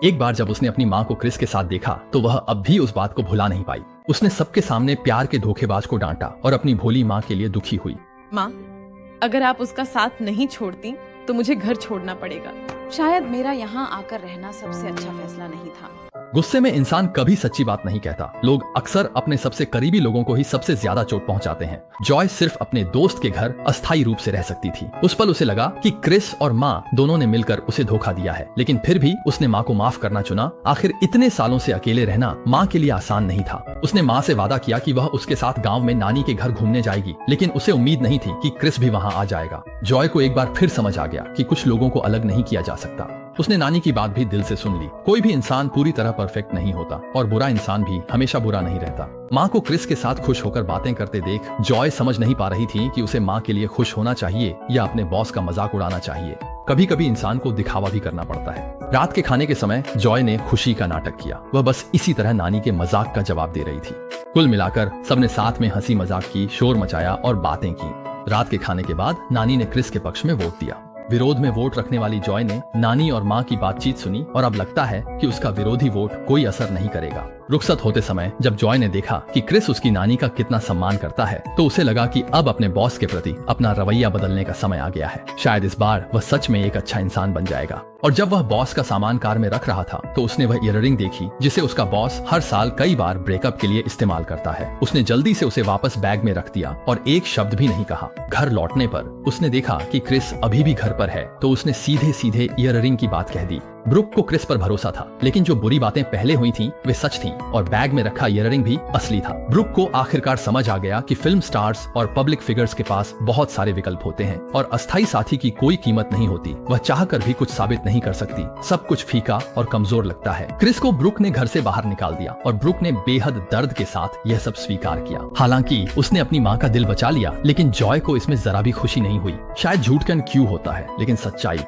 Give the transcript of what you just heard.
एक बार जब उसने अपनी माँ को क्रिस के साथ देखा तो वह अब भी उस बात को भुला नहीं पाई। उसने सबके सामने प्यार के धोखेबाज को डांटा और अपनी भोली माँ के लिए दुखी हुई। माँ, अगर आप उसका साथ नहीं छोड़ती तो मुझे घर छोड़ना पड़ेगा। शायद मेरा यहाँ आकर रहना सबसे अच्छा फैसला नहीं था। गुस्से में इंसान कभी सच्ची बात नहीं कहता। लोग अक्सर अपने सबसे करीबी लोगों को ही सबसे ज्यादा चोट पहुंचाते हैं। जॉय सिर्फ अपने दोस्त के घर अस्थायी रूप से रह सकती थी। उस पल उसे लगा कि क्रिस और माँ दोनों ने मिलकर उसे धोखा दिया है, लेकिन फिर भी उसने माँ को माफ करना चुना। आखिर इतने सालों से अकेले रहना माँ के लिए आसान नहीं था। उसने माँ से वादा किया कि वह उसके साथ गाँव में नानी के घर घूमने जाएगी, लेकिन उसे उम्मीद नहीं थी कि क्रिस भी वहाँ आ जाएगा। जॉय को एक बार फिर समझ आ गया कि कुछ लोगों को अलग नहीं किया जा सकता। उसने नानी की बात भी दिल से सुन ली। कोई भी इंसान पूरी तरह परफेक्ट नहीं होता और बुरा इंसान भी हमेशा बुरा नहीं रहता। माँ को क्रिस के साथ खुश होकर बातें करते देख जॉय समझ नहीं पा रही थी कि उसे माँ के लिए खुश होना चाहिए या अपने बॉस का मजाक उड़ाना चाहिए। कभी कभी इंसान को दिखावा भी करना पड़ता है। रात के खाने के समय जॉय ने खुशी का नाटक किया। वह बस इसी तरह नानी के मजाक का जवाब दे रही थी। कुल मिलाकर सबने साथ में हंसी मजाक की, शोर मचाया और बातें की। रात के खाने के बाद नानी ने क्रिस के पक्ष में वोट दिया। विरोध में वोट रखने वाली जॉय ने नानी और माँ की बातचीत सुनी और अब लगता है कि उसका विरोधी वोट कोई असर नहीं करेगा। रुखसत होते समय जब जॉय ने देखा कि क्रिस उसकी नानी का कितना सम्मान करता है तो उसे लगा कि अब अपने बॉस के प्रति अपना रवैया बदलने का समय आ गया है। शायद इस बार वह सच में एक अच्छा इंसान बन जाएगा। और जब वह बॉस का सामान कार में रख रहा था तो उसने वह ईयररिंग देखी जिसे उसका बॉस हर साल कई बार ब्रेकअप के लिए इस्तेमाल करता है। उसने जल्दी से उसे वापस बैग में रख दिया और एक शब्द भी नहीं कहा। घर लौटने पर उसने देखा कि क्रिस अभी भी घर पर है तो उसने सीधे सीधे ईयररिंग की बात कह दी। ब्रुक को क्रिस पर भरोसा था, लेकिन जो बुरी बातें पहले हुई थीं, वे सच थीं और बैग में रखा ईयररिंग भी असली था। ब्रुक को आखिरकार समझ आ गया कि फिल्म स्टार्स और पब्लिक फिगर्स के पास बहुत सारे विकल्प होते हैं और अस्थायी साथी की कोई कीमत नहीं होती। वह चाहकर भी कुछ साबित नहीं कर सकती। सब कुछ फीका और कमजोर लगता है। क्रिस को ब्रुक ने घर से बाहर निकाल दिया और ब्रुक ने बेहद दर्द के साथ यह सब स्वीकार किया। हालांकि उसने अपनी माँ का दिल बचा लिया, लेकिन जॉय को इसमें जरा भी खुशी नहीं हुई। शायद झूठ का क्यों होता है, लेकिन सच्चाई